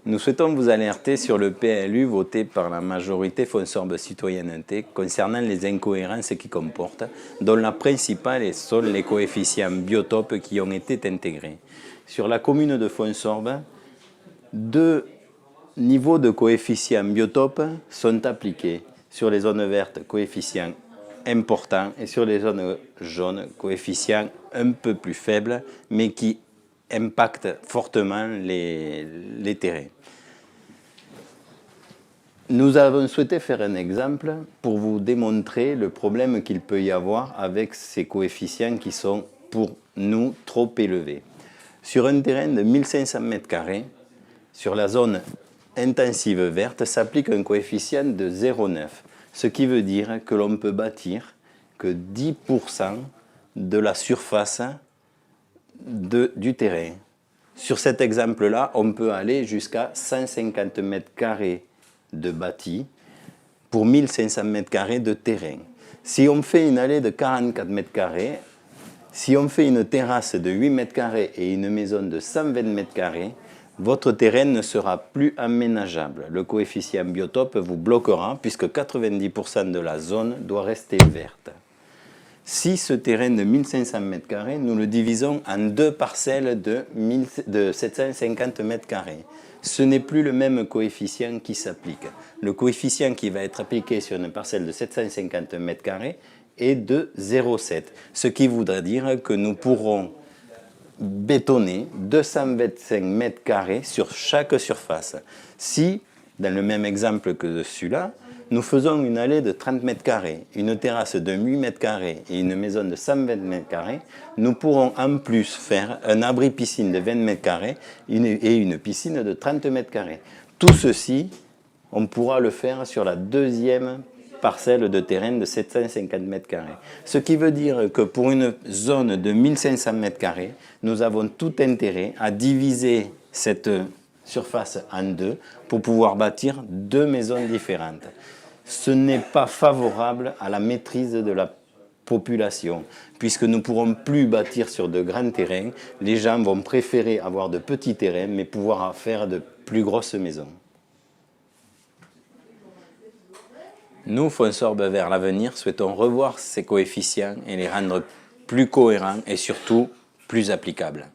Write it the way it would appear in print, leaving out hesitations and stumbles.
Nous souhaitons vous alerter sur le PLU voté par la majorité Fonsorbe Citoyenneté concernant les incohérences qu'il comporte, dont la principale sont les coefficients biotopes qui ont été intégrés. Sur la commune de Fonsorbe, 2 niveaux de coefficients biotopes sont appliqués. Sur les zones vertes, coefficients importants, et sur les zones jaunes, coefficients un peu plus faibles, mais qui impactent fortement les terrains. Nous avons souhaité faire un exemple pour vous démontrer le problème qu'il peut y avoir avec ces coefficients qui sont, pour nous, trop élevés. Sur un terrain de 1500 m², sur la zone intensive verte, s'applique un coefficient de 0,9, ce qui veut dire que l'on peut bâtir que 10% de la surface du terrain. Sur cet exemple-là, on peut aller jusqu'à 150 m² de bâti pour 1500 m² de terrain. Si on fait une allée de 44 m², si on fait une terrasse de 8 m² et une maison de 120 m², votre terrain ne sera plus aménageable. Le coefficient biotope vous bloquera puisque 90% de la zone doit rester verte. Si ce terrain de 1500 m², nous le divisons en 2 parcelles de 750 m², ce n'est plus le même coefficient qui s'applique. Le coefficient qui va être appliqué sur une parcelle de 750 m² est de 0,7, ce qui voudrait dire que nous pourrons bétonner 225 m² sur chaque surface. Si, dans le même exemple que celui-là, nous faisons une allée de 30 m², une terrasse de 8 m² et une maison de 120 m², nous pourrons en plus faire un abri-piscine de 20 m² et une piscine de 30 m². Tout ceci, on pourra le faire sur la deuxième parcelle de terrain de 750 m². Ce qui veut dire que pour une zone de 1500 m², nous avons tout intérêt à diviser cette surface en 2 pour pouvoir bâtir 2 maisons différentes. Ce n'est pas favorable à la maîtrise de la population, puisque nous ne pourrons plus bâtir sur de grands terrains. Les gens vont préférer avoir de petits terrains, mais pouvoir faire de plus grosses maisons. Nous, Fonsorbe vers l'avenir, souhaitons revoir ces coefficients et les rendre plus cohérents et surtout plus applicables.